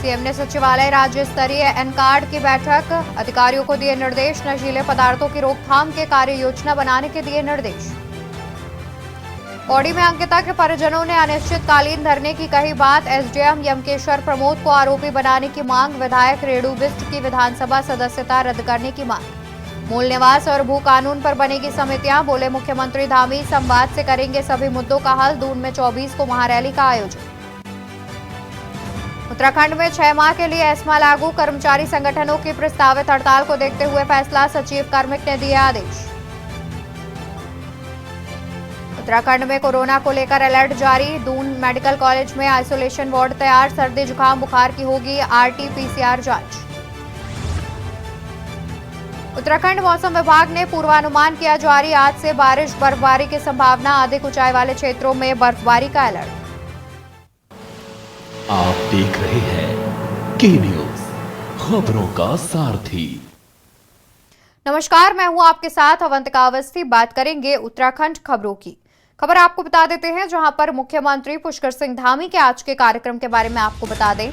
CM ने सचिवालय राज्य स्तरीय एनकार्ड की बैठक, अधिकारियों को दिए निर्देश, नशीले पदार्थों की रोकथाम के कार्य योजना बनाने के दिए निर्देश। पौड़ी में अंकिता के परिजनों ने अनिश्चितकालीन धरने की कही बात, एसडीएम यमकेश्वर प्रमोद को आरोपी बनाने की मांग, विधायक रेणु बिष्ट की विधानसभा सदस्यता रद्द करने की मांग। मूल निवास और भू कानून पर बनेगी समितियां, बोले मुख्यमंत्री धामी, संवाद से करेंगे सभी मुद्दों का हल। दून में 24 को महारैली का आयोजन। उत्तराखंड में 6 माह के लिए एस्मा लागू, कर्मचारी संगठनों की प्रस्तावित हड़ताल को देखते हुए फैसला, सचिव कार्मिक ने दिए आदेश। उत्तराखंड में कोरोना को लेकर अलर्ट जारी, दून मेडिकल कॉलेज में आइसोलेशन वार्ड तैयार, सर्दी जुकाम बुखार की होगी आरटी-पीसीआर जांच। उत्तराखंड मौसम विभाग ने पूर्वानुमान किया जारी, आज से बारिश बर्फबारी की संभावना, अधिक ऊंचाई वाले क्षेत्रों में बर्फबारी का अलर्ट। आप देख रहे हैं के न्यूज, खबरों का सारथी। नमस्कार, मैं हूं आपके साथ अवंतिका अवस्थी। बात करेंगे उत्तराखंड खबरों की। खबर आपको बता देते हैं, जहां पर मुख्यमंत्री पुष्कर सिंह धामी के आज के कार्यक्रम के बारे में आपको बता दें।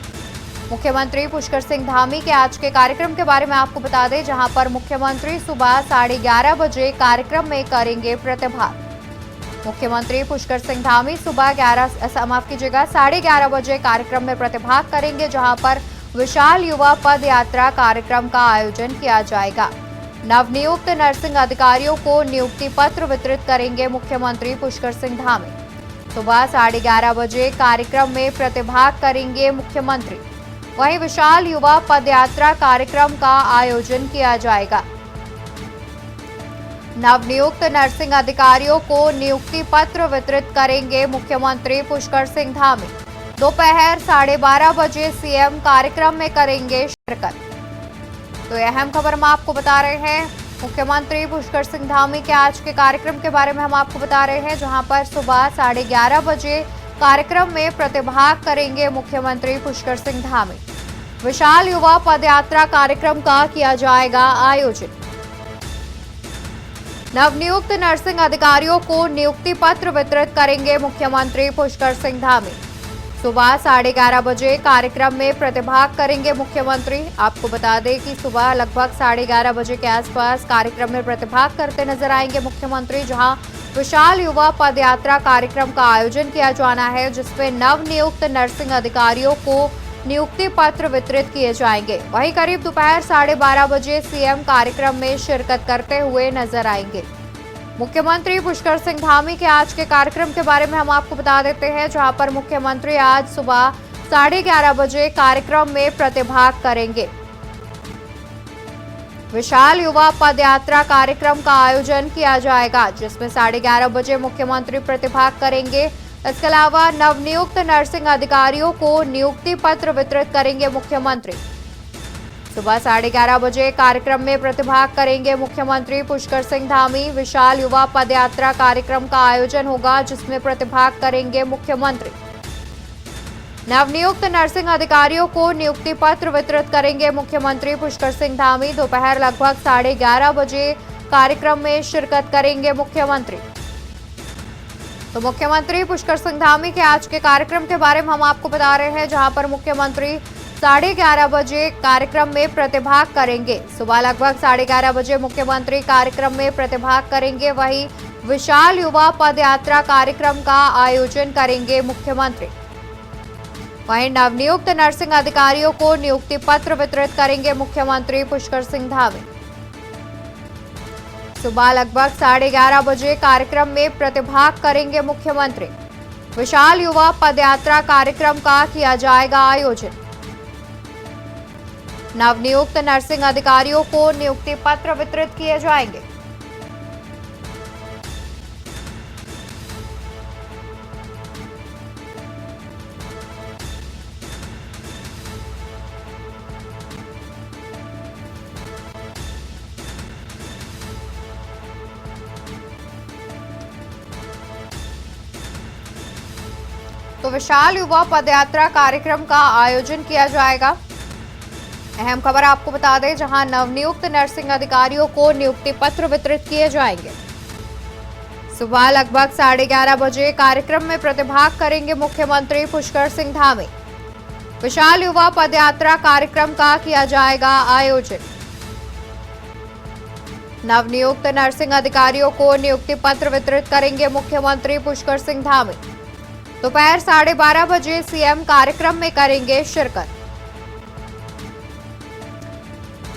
मुख्यमंत्री पुष्कर सिंह धामी के आज के कार्यक्रम के बारे में आपको बता दें, जहां पर मुख्यमंत्री सुबह 11:30 बजे कार्यक्रम में करेंगे प्रतिभाग। मुख्यमंत्री पुष्कर सिंह धामी सुबह 11:30 बजे कार्यक्रम में प्रतिभाग करेंगे, जहां पर विशाल युवा पद यात्रा कार्यक्रम का आयोजन किया जाएगा। नवनियुक्त नर्सिंग अधिकारियों को नियुक्ति पत्र वितरित करेंगे मुख्यमंत्री पुष्कर सिंह धामी। सुबह 11:30 बजे कार्यक्रम में प्रतिभाग करेंगे मुख्यमंत्री। वहीं विशाल युवा पदयात्रा कार्यक्रम का आयोजन किया जाएगा। नवनियुक्त नर्सिंग अधिकारियों को नियुक्ति पत्र वितरित करेंगे मुख्यमंत्री पुष्कर सिंह धामी। दोपहर 12:30 बजे सीएम कार्यक्रम में करेंगे शिरकत। तो यह अहम खबर हम आपको बता रहे हैं। मुख्यमंत्री पुष्कर सिंह धामी के आज के कार्यक्रम के बारे में हम आपको बता रहे हैं, जहां पर सुबह 11:30 बजे कार्यक्रम में प्रतिभाग करेंगे मुख्यमंत्री पुष्कर सिंह धामी। विशाल युवा पदयात्रा कार्यक्रम का किया जाएगा आयोजन। नवनियुक्त नर्सिंग अधिकारियों को नियुक्ति पत्र वितरित करेंगे मुख्यमंत्री पुष्कर सिंह धामी। सुबह 11:30 बजे कार्यक्रम में प्रतिभाग करेंगे मुख्यमंत्री। आपको बता दें कि सुबह लगभग 11:30 बजे के आसपास कार्यक्रम में प्रतिभाग करते नजर आएंगे मुख्यमंत्री, जहां विशाल युवा पदयात्रा कार्यक्रम का आयोजन किया जाना है, जिसमें नवनियुक्त नर्सिंग अधिकारियों को नियुक्ति पत्र वितरित किए जाएंगे। वहीं करीब दोपहर 12:30 बजे सीएम कार्यक्रम में शिरकत करते हुए नजर आएंगे। मुख्यमंत्री पुष्कर सिंह धामी के आज के कार्यक्रम के बारे में हम आपको बता देते हैं, जहां पर मुख्यमंत्री आज सुबह 11:30 बजे कार्यक्रम में प्रतिभाग करेंगे। विशाल युवा पदयात्रा कार्यक्रम का आयोजन किया जाएगा, जिसमें 11:30 बजे मुख्यमंत्री प्रतिभाग करेंगे। इसके अलावा नवनियुक्त नर्सिंग अधिकारियों को नियुक्ति पत्र वितरित करेंगे मुख्यमंत्री। सुबह 11:30 बजे कार्यक्रम में प्रतिभाग करेंगे मुख्यमंत्री पुष्कर सिंह धामी। विशाल युवा पदयात्रा कार्यक्रम का आयोजन होगा, जिसमें प्रतिभाग करेंगे मुख्यमंत्री। नवनियुक्त नर्सिंग अधिकारियों को नियुक्ति पत्र वितरित करेंगे मुख्यमंत्री पुष्कर सिंह धामी। दोपहर लगभग 11:30 बजे कार्यक्रम में शिरकत करेंगे मुख्यमंत्री। तो मुख्यमंत्री पुष्कर सिंह धामी के आज के कार्यक्रम के बारे में हम आपको बता रहे हैं, जहां पर मुख्यमंत्री 11:30 बजे कार्यक्रम में प्रतिभाग करेंगे। सुबह लगभग 11:30 बजे मुख्यमंत्री कार्यक्रम में प्रतिभाग करेंगे। वहीं विशाल युवा पदयात्रा कार्यक्रम का आयोजन करेंगे मुख्यमंत्री। वहीं नवनियुक्त नर्सिंग अधिकारियों को नियुक्ति पत्र वितरित करेंगे मुख्यमंत्री पुष्कर सिंह धामी। सुबह लगभग 11:30 बजे कार्यक्रम में प्रतिभाग करेंगे मुख्यमंत्री। विशाल युवा पदयात्रा कार्यक्रम का किया जाएगा आयोजन। नवनियुक्त नर्सिंग अधिकारियों को नियुक्ति पत्र वितरित किए जाएंगे। तो विशाल युवा पदयात्रा कार्यक्रम का आयोजन किया जाएगा। अहम खबर आपको बता दें, जहां नवनियुक्त नर्सिंग अधिकारियों को नियुक्ति पत्र वितरित किए जाएंगे। सुबह लगभग 11:30 बजे कार्यक्रम में प्रतिभाग करेंगे मुख्यमंत्री पुष्कर सिंह धामी। विशाल युवा पदयात्रा कार्यक्रम का किया जाएगा आयोजन। नवनियुक्त नर्सिंग अधिकारियों को नियुक्ति पत्र वितरित करेंगे मुख्यमंत्री पुष्कर सिंह धामी। दोपहर 12:30 बजे सीएम कार्यक्रम में करेंगे शिरकत।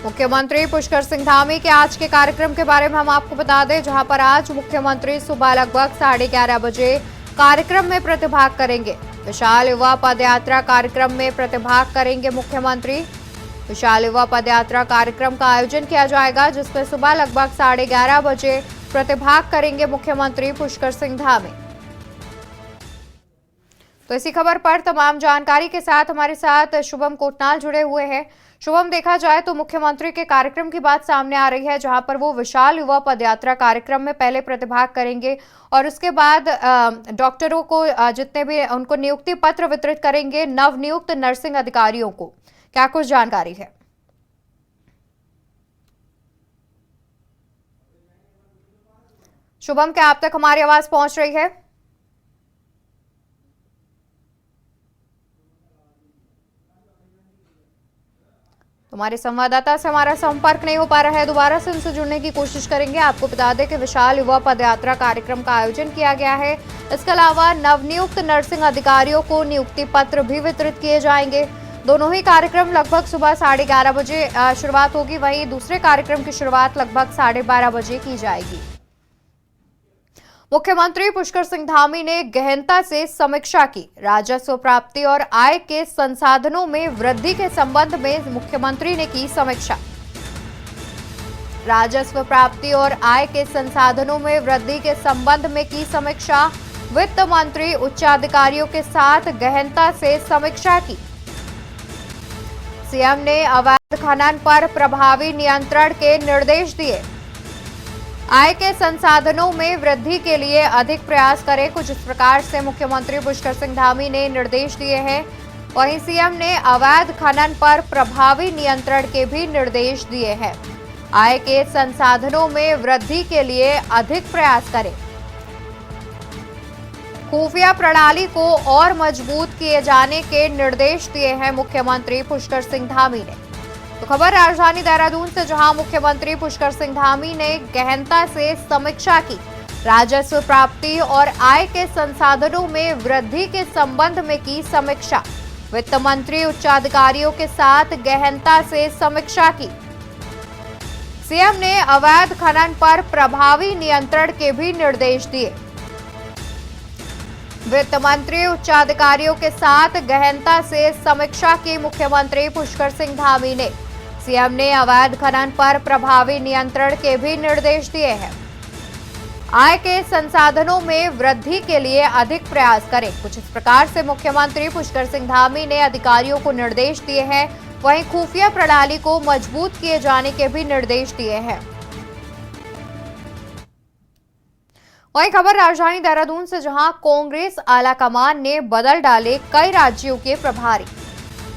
मुख्यमंत्री पुष्कर सिंह धामी के आज के कार्यक्रम के बारे में हम आपको बता दें, जहां पर आज मुख्यमंत्री सुबह लगभग 11:30 बजे कार्यक्रम में प्रतिभाग करेंगे। विशाल युवा पदयात्रा कार्यक्रम में प्रतिभाग करेंगे मुख्यमंत्री। विशाल युवा पदयात्रा कार्यक्रम का आयोजन किया जाएगा, जिसमें सुबह लगभग 11:30 बजे प्रतिभाग करेंगे मुख्यमंत्री पुष्कर सिंह धामी। तो इसी खबर पर तमाम जानकारी के साथ हमारे साथ शुभम कोटनाल जुड़े हुए हैं। शुभम, देखा जाए तो मुख्यमंत्री के कार्यक्रम की बात सामने आ रही है, जहां पर वो विशाल युवा पदयात्रा कार्यक्रम में पहले प्रतिभाग करेंगे और उसके बाद डॉक्टरों को जितने भी उनको नियुक्ति पत्र वितरित करेंगे नवनियुक्त नर्सिंग अधिकारियों को। क्या कुछ जानकारी है? शुभम, क्या आप तक हमारी आवाज पहुंच रही है? हमारे संवाददाता से हमारा संपर्क नहीं हो पा रहा है, दोबारा से उनसे जुड़ने की कोशिश करेंगे। आपको बता दें कि विशाल युवा पदयात्रा कार्यक्रम का आयोजन किया गया है। इसके अलावा नवनियुक्त नर्सिंग अधिकारियों को नियुक्ति पत्र भी वितरित किए जाएंगे। दोनों ही कार्यक्रम लगभग सुबह 11:30 बजे शुरुआत होगी, वहीं दूसरे कार्यक्रम की शुरुआत लगभग 12:30 बजे की जाएगी। मुख्यमंत्री पुष्कर सिंह धामी ने गहनता से समीक्षा की। राजस्व प्राप्ति और आय के संसाधनों में वृद्धि के संबंध में मुख्यमंत्री ने की समीक्षा। राजस्व प्राप्ति और आय के संसाधनों में वृद्धि के संबंध में की समीक्षा। वित्त मंत्री उच्चाधिकारियों के साथ गहनता से समीक्षा की। सीएम ने अवैध खनन पर प्रभावी नियंत्रण के निर्देश दिए। आय के संसाधनों में वृद्धि के लिए अधिक प्रयास करें, कुछ इस प्रकार से मुख्यमंत्री पुष्कर सिंह धामी ने निर्देश दिए हैं। वहीं सीएम ने अवैध खनन पर प्रभावी नियंत्रण के भी निर्देश दिए हैं। आय के संसाधनों में वृद्धि के लिए अधिक प्रयास करें। खुफिया प्रणाली को और मजबूत किए जाने के निर्देश दिए हैं मुख्यमंत्री पुष्कर सिंह धामी ने। तो खबर राजधानी देहरादून से, जहां मुख्यमंत्री पुष्कर सिंह धामी ने गहनता से समीक्षा की। राजस्व प्राप्ति और आय के संसाधनों में वृद्धि के संबंध में की समीक्षा। वित्त मंत्री उच्चाधिकारियों के साथ गहनता से समीक्षा की। सीएम ने अवैध खनन पर प्रभावी नियंत्रण के भी निर्देश दिए। वित्त मंत्री उच्चाधिकारियों के साथ गहनता से समीक्षा की मुख्यमंत्री पुष्कर सिंह धामी ने। सीएम ने अवैध खनन पर प्रभावी नियंत्रण के भी निर्देश दिए हैं। आय के संसाधनों में वृद्धि के लिए अधिक प्रयास करें, कुछ इस प्रकार से मुख्यमंत्री पुष्कर सिंह धामी ने अधिकारियों को निर्देश दिए हैं। वहीं खुफिया प्रणाली को मजबूत किए जाने के भी निर्देश दिए हैं। वहीं खबर राजधानी देहरादून से, जहां कांग्रेस आलाकमान ने बदल डाले कई राज्यों के प्रभारी।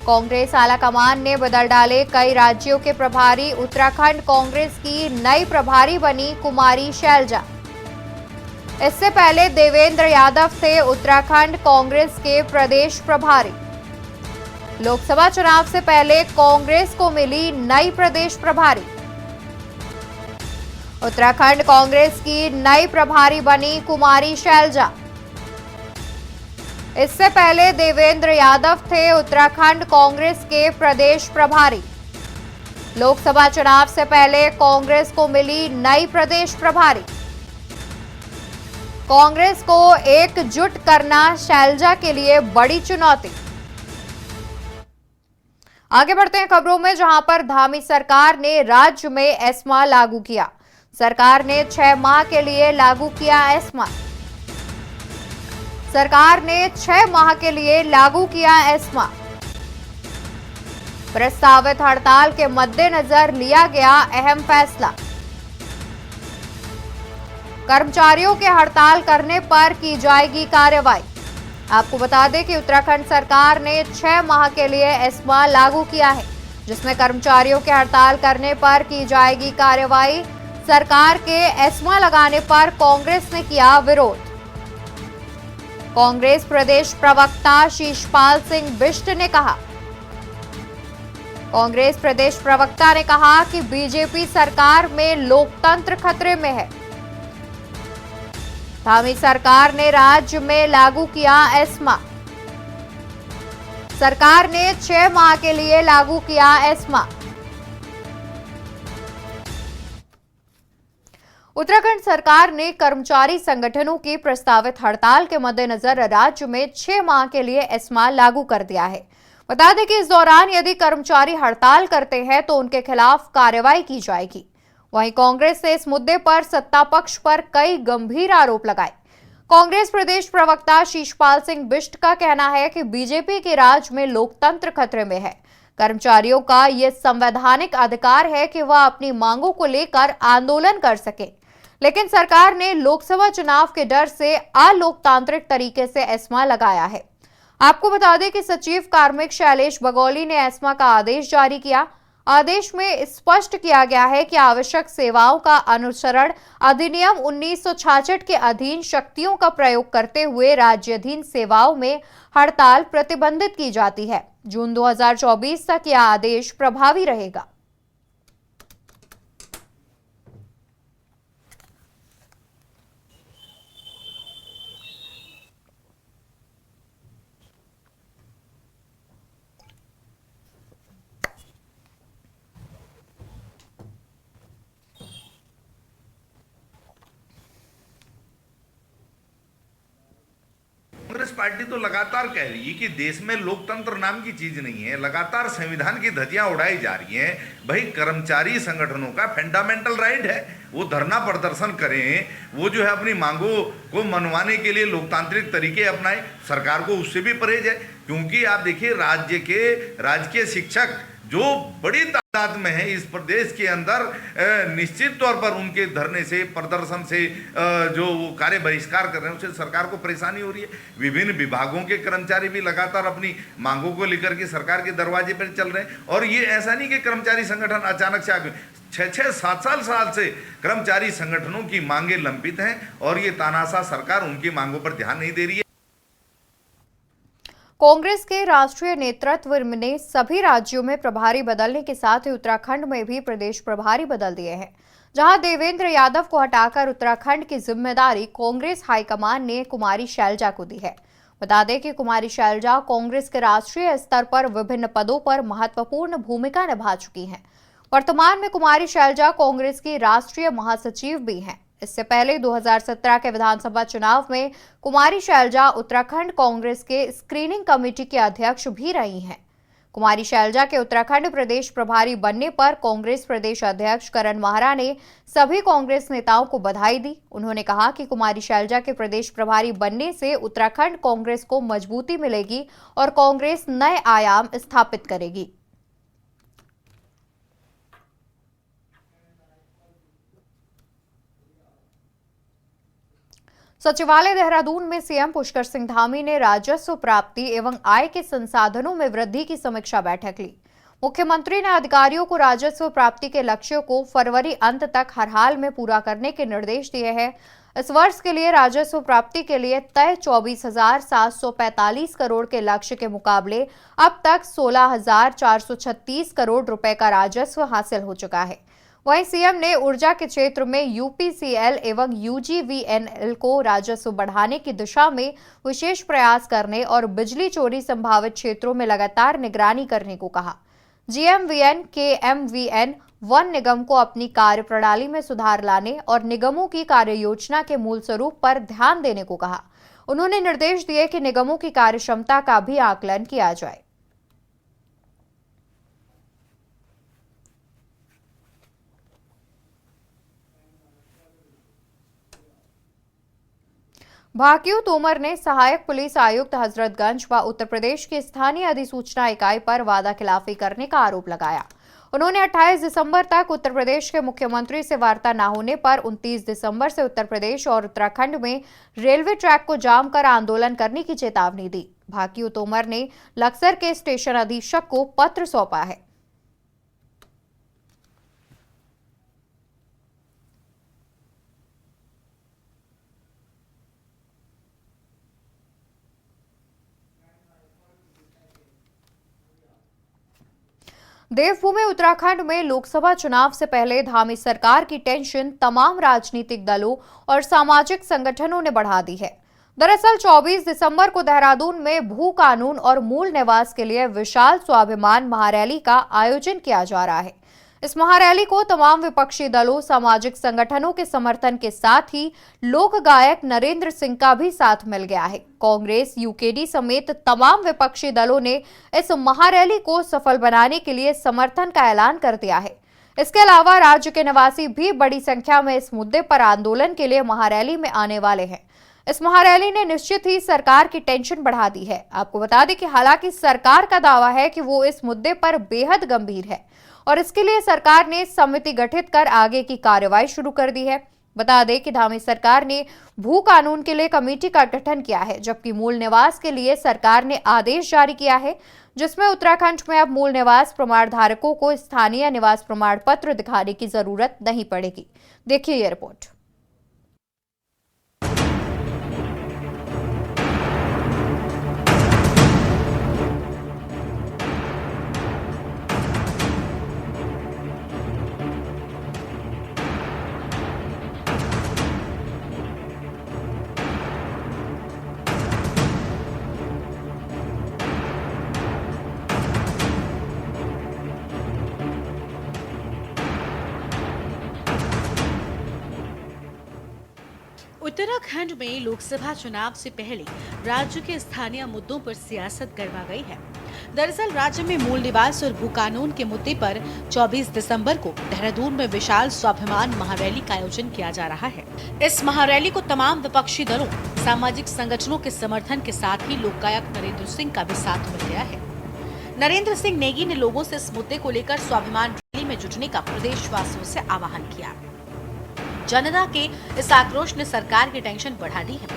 कांग्रेस आलाकमान ने बदल डाले कई राज्यों के प्रभारी। उत्तराखंड कांग्रेस की नई प्रभारी बनी कुमारी शैलजा। इससे पहले देवेंद्र यादव थे उत्तराखंड कांग्रेस के प्रदेश प्रभारी। लोकसभा चुनाव से पहले कांग्रेस को मिली नई प्रदेश प्रभारी। उत्तराखंड कांग्रेस की नई प्रभारी बनी कुमारी शैलजा। इससे पहले देवेंद्र यादव थे उत्तराखंड कांग्रेस के प्रदेश प्रभारी। लोकसभा चुनाव से पहले कांग्रेस को मिली नई प्रदेश प्रभारी। कांग्रेस को एकजुट करना शैलजा के लिए बड़ी चुनौती। आगे बढ़ते हैं खबरों में, जहां पर धामी सरकार ने राज्य में एस्मा लागू किया। सरकार ने 6 माह के लिए लागू किया एस्मा। सरकार ने 6 माह के लिए लागू किया एस्मा। प्रस्तावित हड़ताल के मद्देनजर लिया गया अहम फैसला। कर्मचारियों के हड़ताल करने पर की जाएगी कार्रवाई। आपको बता दें कि उत्तराखंड सरकार ने 6 माह के लिए एस्मा लागू किया है, जिसमें कर्मचारियों के हड़ताल करने पर की जाएगी कार्रवाई। सरकार के एस्मा लगाने पर कांग्रेस ने किया विरोध। कांग्रेस प्रदेश प्रवक्ता शीशपाल सिंह बिष्ट ने कहा कांग्रेस प्रदेश प्रवक्ता ने कहा कि बीजेपी सरकार में लोकतंत्र खतरे में है। धामी सरकार ने राज्य में लागू किया एस्मा। सरकार ने 6 माह के लिए लागू किया एस्मा। उत्तराखंड सरकार ने कर्मचारी संगठनों की प्रस्तावित हड़ताल के मद्देनजर राज्य में 6 माह के लिए एस्मा लागू कर दिया है। बता दें कि इस दौरान यदि कर्मचारी हड़ताल करते हैं तो उनके खिलाफ कार्रवाई की जाएगी। वहीं कांग्रेस ने इस मुद्दे पर सत्ता पक्ष पर कई गंभीर आरोप लगाए। कांग्रेस प्रदेश प्रवक्ता शीशपाल सिंह बिष्ट का कहना है कि बीजेपी के राज में लोकतंत्र खतरे में है। कर्मचारियों का यह संवैधानिक अधिकार है कि वह अपनी मांगों को लेकर आंदोलन कर सके, लेकिन सरकार ने लोकसभा चुनाव के डर से अलोकतांत्रिक तरीके से एस्मा लगाया है। आपको बता दें कि सचिव कार्मिक शैलेश बगौली ने एस्मा का आदेश जारी किया। आदेश में स्पष्ट किया गया है कि आवश्यक सेवाओं का अनुसरण अधिनियम 1966 के अधीन शक्तियों का प्रयोग करते हुए राज्याधीन सेवाओं में हड़ताल प्रतिबंधित की जाती है। जून 2024 तक यह आदेश प्रभावी रहेगा। कांग्रेस पार्टी तो लगातार कह रही है कि देश में लोकतंत्र नाम की चीज नहीं है, लगातार संविधान की धज्जियां उड़ाई जा रही हैं। भाई कर्मचारी संगठनों का फंडामेंटल राइट है, वो धरना प्रदर्शन करें, वो जो है अपनी मांगों को मनवाने के लिए लोकतांत्रिक तरीके अपनाएं। सरकार को उससे भी परहेज है, क्योंकि आप देखिए राज्य के राजकीय शिक्षक जो बड़ी तादाद में है इस प्रदेश के अंदर, निश्चित तौर पर उनके धरने से, प्रदर्शन से, जो कार्य बहिष्कार कर रहे हैं, उससे सरकार को परेशानी हो रही है। विभिन्न विभागों के कर्मचारी भी लगातार अपनी मांगों को लेकर के सरकार के दरवाजे पर चल रहे हैं। और ये ऐसा नहीं कि कर्मचारी संगठन अचानक से आ गए, 6-7 साल से कर्मचारी संगठनों की मांगे लंबित हैं और ये तानाशाह सरकार उनकी मांगों पर ध्यान नहीं दे रही है। कांग्रेस के राष्ट्रीय नेतृत्व ने सभी राज्यों में प्रभारी बदलने के साथ ही उत्तराखंड में भी प्रदेश प्रभारी बदल दिए हैं, जहां देवेंद्र यादव को हटाकर उत्तराखंड की जिम्मेदारी कांग्रेस हाईकमान ने कुमारी शैलजा को दी है। बता दें कि कुमारी शैलजा कांग्रेस के राष्ट्रीय स्तर पर विभिन्न पदों पर महत्वपूर्ण भूमिका निभा चुकी हैं। वर्तमान में कुमारी शैलजा कांग्रेस की राष्ट्रीय महासचिव भी हैं। इससे पहले 2017 के विधानसभा चुनाव में कुमारी शैलजा उत्तराखंड कांग्रेस के स्क्रीनिंग कमेटी के अध्यक्ष भी रही हैं। कुमारी शैलजा के उत्तराखंड प्रदेश प्रभारी बनने पर कांग्रेस प्रदेश अध्यक्ष करण माहरा ने सभी कांग्रेस नेताओं को बधाई दी। उन्होंने कहा कि कुमारी शैलजा के प्रदेश प्रभारी बनने से उत्तराखंड कांग्रेस को मजबूती मिलेगी और कांग्रेस नए आयाम स्थापित करेगी। सचिवालय देहरादून में सीएम पुष्कर सिंह धामी ने राजस्व प्राप्ति एवं आय के संसाधनों में वृद्धि की समीक्षा बैठक ली। मुख्यमंत्री ने अधिकारियों को राजस्व प्राप्ति के लक्ष्यों को फरवरी अंत तक हर हाल में पूरा करने के निर्देश दिए हैं। इस वर्ष के लिए राजस्व प्राप्ति के लिए तय 24,745 करोड़ के लक्ष्य के मुकाबले अब तक 16,436 करोड़ रुपए का राजस्व हासिल हो चुका है। वहीं सीएम ने ऊर्जा के क्षेत्र में यूपीसीएल एवं यूजीवीएनएल को राजस्व बढ़ाने की दिशा में विशेष प्रयास करने और बिजली चोरी संभावित क्षेत्रों में लगातार निगरानी करने को कहा। जीएमवीएन केएमवीएन वन निगम को अपनी कार्यप्रणाली में सुधार लाने और निगमों की कार्य योजना के मूल स्वरूप पर ध्यान देने को कहा। उन्होंने निर्देश दिए कि निगमों की कार्यक्षमता का भी आकलन किया जाए। भाकियू तोमर ने सहायक पुलिस आयुक्त हजरतगंज व उत्तर प्रदेश की स्थानीय अधिसूचना इकाई पर वादा खिलाफी करने का आरोप लगाया। उन्होंने 28 दिसंबर तक उत्तर प्रदेश के मुख्यमंत्री से वार्ता न होने पर 29 दिसंबर से उत्तर प्रदेश और उत्तराखंड में रेलवे ट्रैक को जाम कर आंदोलन करने की चेतावनी दी। भाकियू तोमर ने लक्सर के स्टेशन अधीक्षक को पत्र सौंपा है। देवभूमि उत्तराखंड में लोकसभा चुनाव से पहले धामी सरकार की टेंशन तमाम राजनीतिक दलों और सामाजिक संगठनों ने बढ़ा दी है। दरअसल 24 दिसंबर को देहरादून में भू कानून और मूल निवास के लिए विशाल स्वाभिमान महारैली का आयोजन किया जा रहा है। इस महारैली को तमाम विपक्षी दलों, सामाजिक संगठनों के समर्थन के साथ ही लोक गायक नरेंद्र सिंह का भी साथ मिल गया है। कांग्रेस, यूकेडी समेत तमाम विपक्षी दलों ने इस महारैली को सफल बनाने के लिए समर्थन का ऐलान कर दिया है। इसके अलावा राज्य के निवासी भी बड़ी संख्या में इस मुद्दे पर आंदोलन के लिए महारैली में आने वाले हैं। इस महारैली ने निश्चित ही सरकार की टेंशन बढ़ा दी है। आपको बता दें कि हालांकि सरकार का दावा है कि वो इस मुद्दे पर बेहद गंभीर है और इसके लिए सरकार ने समिति गठित कर आगे की कार्रवाई शुरू कर दी है। बता दें कि धामी सरकार ने भू कानून के लिए कमेटी का गठन किया है, जबकि मूल निवास के लिए सरकार ने आदेश जारी किया है, जिसमें उत्तराखंड में अब मूल निवास प्रमाण धारकों को स्थानीय निवास प्रमाण पत्र दिखाने की जरूरत नहीं पड़ेगी। देखिए ये रिपोर्ट। उत्तराखंड में लोकसभा चुनाव से पहले राज्य के स्थानीय मुद्दों पर सियासत गरमा गई है। दरअसल राज्य में मूल निवास और भू कानून के मुद्दे पर 24 दिसंबर को देहरादून में विशाल स्वाभिमान महारैली का आयोजन किया जा रहा है। इस महारैली को तमाम विपक्षी दलों, सामाजिक संगठनों के समर्थन के साथ ही लोक गायक नरेंद्र सिंह का भी साथ मिल गया है। नरेंद्र सिंह नेगी ने लोगों से इस मुद्दे को लेकर स्वाभिमान रैली में जुटने का प्रदेशवासियों से आह्वान किया। जनता के इस आक्रोश ने सरकार की टेंशन बढ़ा दी है।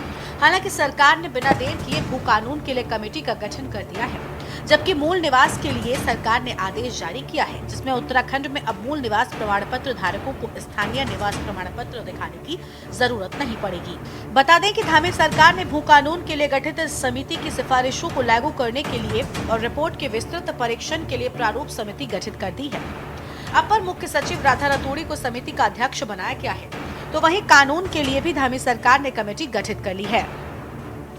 हालांकि सरकार ने बिना देर किए भू कानून के लिए कमेटी का गठन कर दिया है, जबकि मूल निवास के लिए सरकार ने आदेश जारी किया है, जिसमें उत्तराखंड में अब मूल निवास प्रमाण पत्र धारकों को स्थानीय निवास प्रमाण पत्र दिखाने की जरूरत नहीं पड़ेगी। बता दें कि धामी सरकार ने भू कानून के लिए गठित इस समिति की सिफारिशों को लागू करने के लिए और रिपोर्ट के विस्तृत परीक्षण के लिए प्रारूप समिति गठित कर दी है। अपर मुख्य सचिव राधा रतूड़ी को समिति का अध्यक्ष बनाया गया है, तो वहीं कानून के लिए भी धामी सरकार ने कमेटी गठित कर ली है।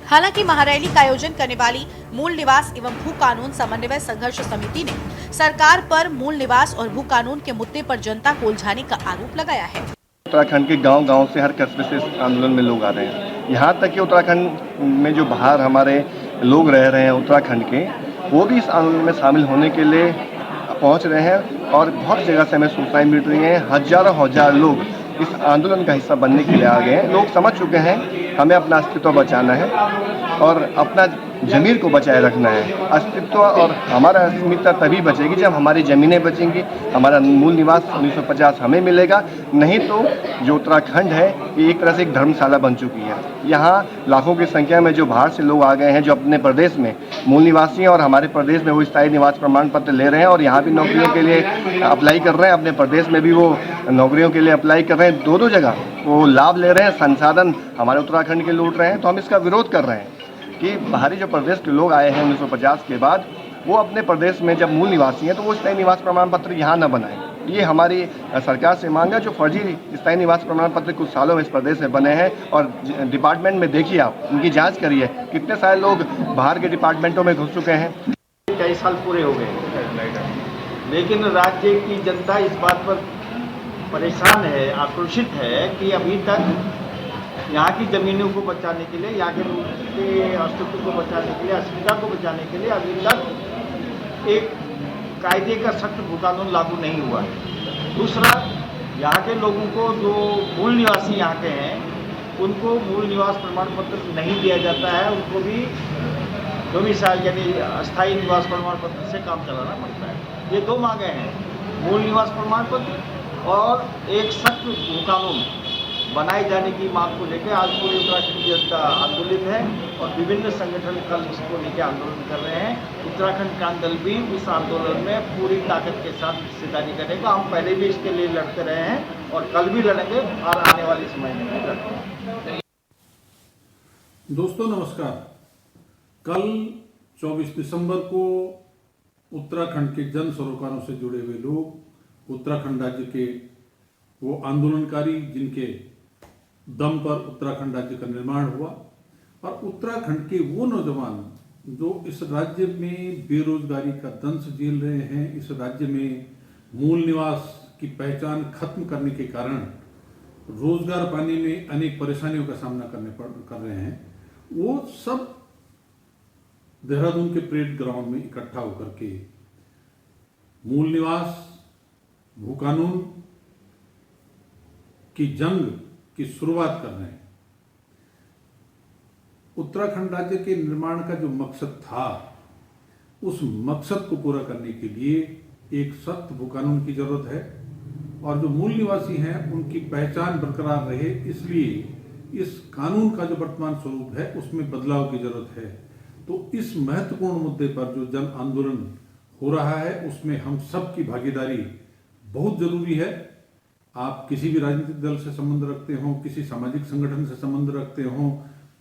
हालांकि महारैली का आयोजन करने वाली मूल निवास एवं भू कानून समन्वय संघर्ष समिति ने सरकार पर मूल निवास और भू कानून के मुद्दे पर जनता को उलझाने का आरोप लगाया है। उत्तराखंड के गांव-गांव से, हर कस्बे से इस आंदोलन में लोग आ रहे हैं। यहाँ तक कि उत्तराखंड में जो बाहर हमारे लोग रह रहे हैं उत्तराखंड के, वो भी इस आंदोलन में शामिल होने के लिए पहुँच रहे हैं और बहुत जगह से हमें सूचनाएं मिल रही हैं। हजारों हजार लोग इस आंदोलन का हिस्सा बनने के लिए आ गए हैं। लोग समझ चुके हैं हमें अपना अस्तित्व बचाना है और अपना ज़मीर को बचाए रखना है। अस्तित्व और हमारा अस्मिता तभी बचेगी जब हमारी ज़मीनें बचेंगी, हमारा मूल निवास 1950 हमें मिलेगा। नहीं तो जो उत्तराखंड है ये एक तरह से एक धर्मशाला बन चुकी है। यहाँ लाखों की संख्या में जो बाहर से लोग आ गए हैं, जो अपने प्रदेश में मूल निवासी हैं और हमारे प्रदेश में वो स्थायी निवास प्रमाण पत्र ले रहे हैं और यहाँ भी नौकरियों के लिए अप्लाई कर रहे हैं, अपने प्रदेश में भी वो नौकरियों के लिए अप्लाई कर रहे हैं। दो जगह वो लाभ ले रहे हैं, संसाधन हमारे उत्तराखंड के लूट रहे हैं। तो हम इसका विरोध कर रहे हैं कि बाहरी जो प्रदेश के लोग आए हैं 1950 के बाद, वो अपने प्रदेश में जब मूल निवासी हैं तो वो स्थायी निवास प्रमाण पत्र यहाँ न बनाएं। ये हमारी सरकार से मांग है। जो फर्जी स्थायी निवास प्रमाण पत्र कुछ सालों में इस प्रदेश में बने हैं और डिपार्टमेंट में देखिए, आप उनकी जांच करिए, कितने सारे लोग बाहर के डिपार्टमेंटों में घुस चुके हैं। कई साल पूरे हो गए, लेकिन राज्य की जनता इस बात पर परेशान है, आक्रोशित है कि अभी तक यहाँ की ज़मीनों को बचाने के लिए, यहाँ के लोगों के अस्तित्व को बचाने के लिए, अस्मिता को बचाने के लिए अभी तक एक कायदे का सख्त भू कानून लागू नहीं हुआ है। दूसरा, यहाँ के लोगों को जो मूल निवासी यहाँ के हैं उनको मूल निवास प्रमाण पत्र नहीं दिया जाता है, उनको भी डोमिसाइल यानी अस्थायी निवास प्रमाण पत्र से काम चलाना पड़ता है। ये दो मांगे हैं, मूल निवास प्रमाण पत्र और एक सख्त भू कानून बनाए जाने की मांग को लेकर आज पूरी उत्तराखंड की जनता आंदोलित है और विभिन्न संगठन कल इसको लेकर आंदोलन कर रहे हैं। उत्तराखंड क्रांति दल भी इस आंदोलन में पूरी ताकत के साथ हिस्सेदारी करेगा। हम पहले भी इसके लिए लड़ते रहे हैं और कल भी लड़ेंगे और आने वाले समय में भी लड़ेंगे। दोस्तों नमस्कार। कल 24 दिसंबर को उत्तराखंड के जन सरोकारों से जुड़े हुए लोग, उत्तराखंड राज्य के वो आंदोलनकारी जिनके दम पर उत्तराखंड राज्य का निर्माण हुआ, और उत्तराखंड के वो नौजवान जो इस राज्य में बेरोजगारी का दंश झेल रहे हैं, इस राज्य में मूल निवास की पहचान खत्म करने के कारण रोजगार पाने में अनेक परेशानियों का सामना कर रहे हैं, वो सब देहरादून के परेड ग्राउंड में इकट्ठा होकर के मूल निवास, भू कानून की जंग की शुरुआत कर रहे हैं। उत्तराखंड राज्य के निर्माण का जो मकसद था, उस मकसद को पूरा करने के लिए एक सख्त भू कानून की जरूरत है, और जो मूल निवासी हैं उनकी पहचान बरकरार रहे, इसलिए इस कानून का जो वर्तमान स्वरूप है उसमें बदलाव की जरूरत है। तो इस महत्वपूर्ण मुद्दे पर जो जन आंदोलन हो रहा है उसमें हम सब की भागीदारी बहुत जरूरी है। आप किसी भी राजनीतिक दल से संबंध रखते हो, किसी सामाजिक संगठन से संबंध रखते हो,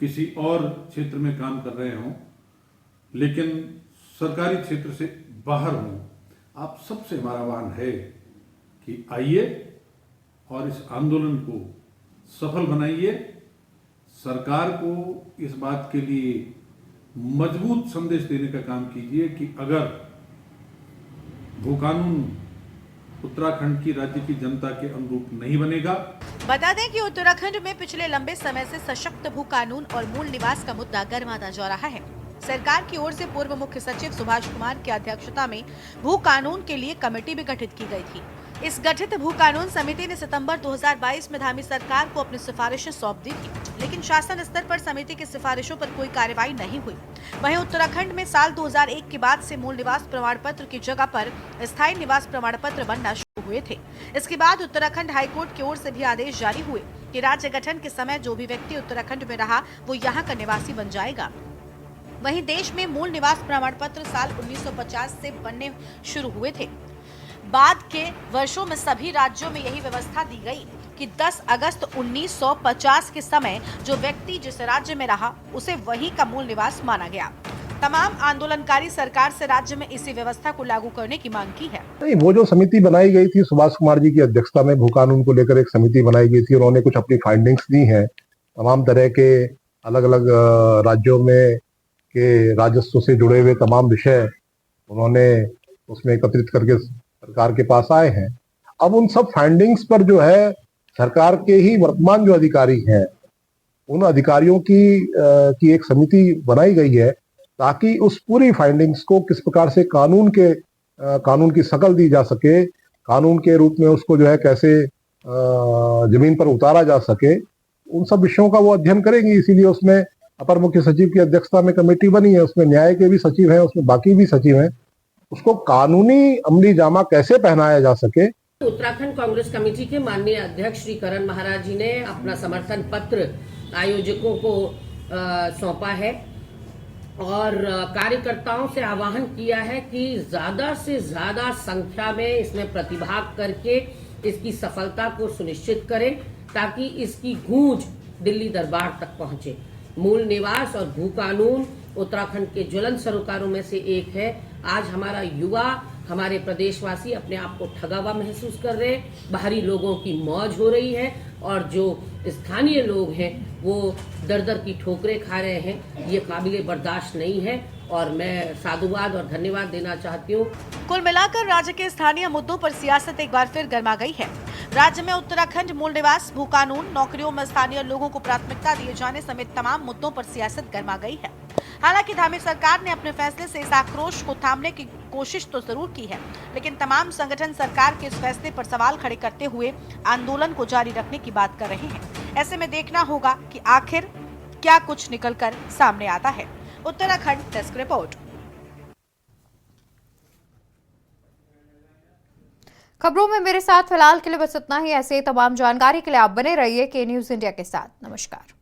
किसी और क्षेत्र में काम कर रहे हो, लेकिन सरकारी क्षेत्र से बाहर हो, आप सबसे हमारा आह्वान है कि आइए और इस आंदोलन को सफल बनाइए। सरकार को इस बात के लिए मजबूत संदेश देने का काम कीजिए कि अगर भू कानून उत्तराखंड की राज्य की जनता के अनुरूप नहीं बनेगा। बता दें कि उत्तराखंड में पिछले लंबे समय से सशक्त भू कानून और मूल निवास का मुद्दा गर्माता जा रहा है। सरकार की ओर से पूर्व मुख्य सचिव सुभाष कुमार की अध्यक्षता में भू कानून के लिए कमेटी भी गठित की गई थी। इस गठित भू कानून समिति ने सितंबर 2022 में धामी सरकार को अपनी सिफारिशें सौंप दी थी, लेकिन शासन स्तर पर समिति की सिफारिशों पर कोई कार्रवाई नहीं हुई। वहीं उत्तराखंड में साल 2001 के बाद से मूल निवास प्रमाण पत्र की जगह पर स्थायी निवास प्रमाण पत्र बनना शुरू हुए थे। इसके बाद उत्तराखंड हाईकोर्ट की ओर से भी आदेश जारी हुए कि राज्य गठन के समय जो भी व्यक्ति उत्तराखंड में रहा वो यहाँ का निवासी बन जाएगा। वहीं देश में मूल निवास प्रमाण पत्र साल 1950 से बनने शुरू हुए थे। बाद के वर्षों में सभी राज्यों में यही व्यवस्था दी गई कि 10 अगस्त 1950 के समय जो व्यक्ति जिस राज्य में रहा उसे वहीं का मूल निवास माना गया। तमाम आंदोलनकारी सरकार से राज्य में इसी व्यवस्था को लागू करने की मांग की है। नहीं, वो जो समिति बनाई गई थी सुभाष कुमार जी की अध्यक्षता में भू कानून को लेकर एक समिति बनाई गई थी, उन्होंने कुछ अपनी फाइंडिंग्स दी हैं। तमाम तरह के अलग अलग राज्यों में के राजस्व से जुड़े हुए तमाम विषय उन्होंने उसमें एकत्रित करके सरकार के पास आए हैं। अब उन सब फाइंडिंग्स पर जो है सरकार के ही वर्तमान जो अधिकारी हैं उन अधिकारियों की एक समिति बनाई गई है, ताकि उस पूरी फाइंडिंग्स को किस प्रकार से कानून की शकल दी जा सके, कानून के रूप में उसको जो है कैसे जमीन पर उतारा जा सके, उन सब विषयों का वो अध्ययन करेंगी। इसीलिए उसमें अपर मुख्य सचिव की अध्यक्षता में कमेटी बनी है, उसमें न्याय के भी सचिव हैं, उसमें बाकी भी सचिव हैं। उसको कानूनी अमली जामा कैसे पहनाया जा सके। उत्तराखंड कांग्रेस कमेटी के माननीय अध्यक्ष श्री करण महाराज जी ने अपना समर्थन पत्र आयोजकों को सौंपा है और कार्यकर्ताओं से आह्वान किया है कि ज्यादा से ज्यादा संख्या में इसमें प्रतिभाग करके इसकी सफलता को सुनिश्चित करें, ताकि इसकी गूंज दिल्ली दरबार तक पहुंचे। मूल निवास और भू कानून उत्तराखंड के ज्वलंत सरोकारों में से एक है। आज हमारा युवा, हमारे प्रदेशवासी अपने आप को ठगा हुआ महसूस कर रहे हैं, बाहरी लोगों की मौज हो रही है और जो स्थानीय लोग हैं वो दर दर की ठोकरें खा रहे हैं। ये काबिले बर्दाश्त नहीं है और मैं साधुवाद और धन्यवाद देना चाहती हूँ। कुल मिलाकर राज्य के स्थानीय मुद्दों पर सियासत एक बार फिर गर्मा गई है। राज्य में उत्तराखंड मूल निवास, भू कानून, नौकरियों में स्थानीय लोगों को प्राथमिकता दिए जाने समेत तमाम मुद्दों पर सियासत गर्मा गई है। हालांकि धामी सरकार ने अपने फैसले से इस आक्रोश को थामने की कोशिश तो जरूर की है, लेकिन तमाम संगठन सरकार के इस फैसले पर सवाल खड़े करते हुए आंदोलन को जारी रखने की बात कर रहे हैं। ऐसे में देखना होगा कि आखिर क्या कुछ निकलकर सामने आता है। Uttarakhand desk report. खबरों में मेरे साथ फिलहाल के लिए बस इतना ही। ऐसे तमाम जानकारी के लिए आप बने रहिए के न्यूज़ इंडिया के साथ। नमस्कार।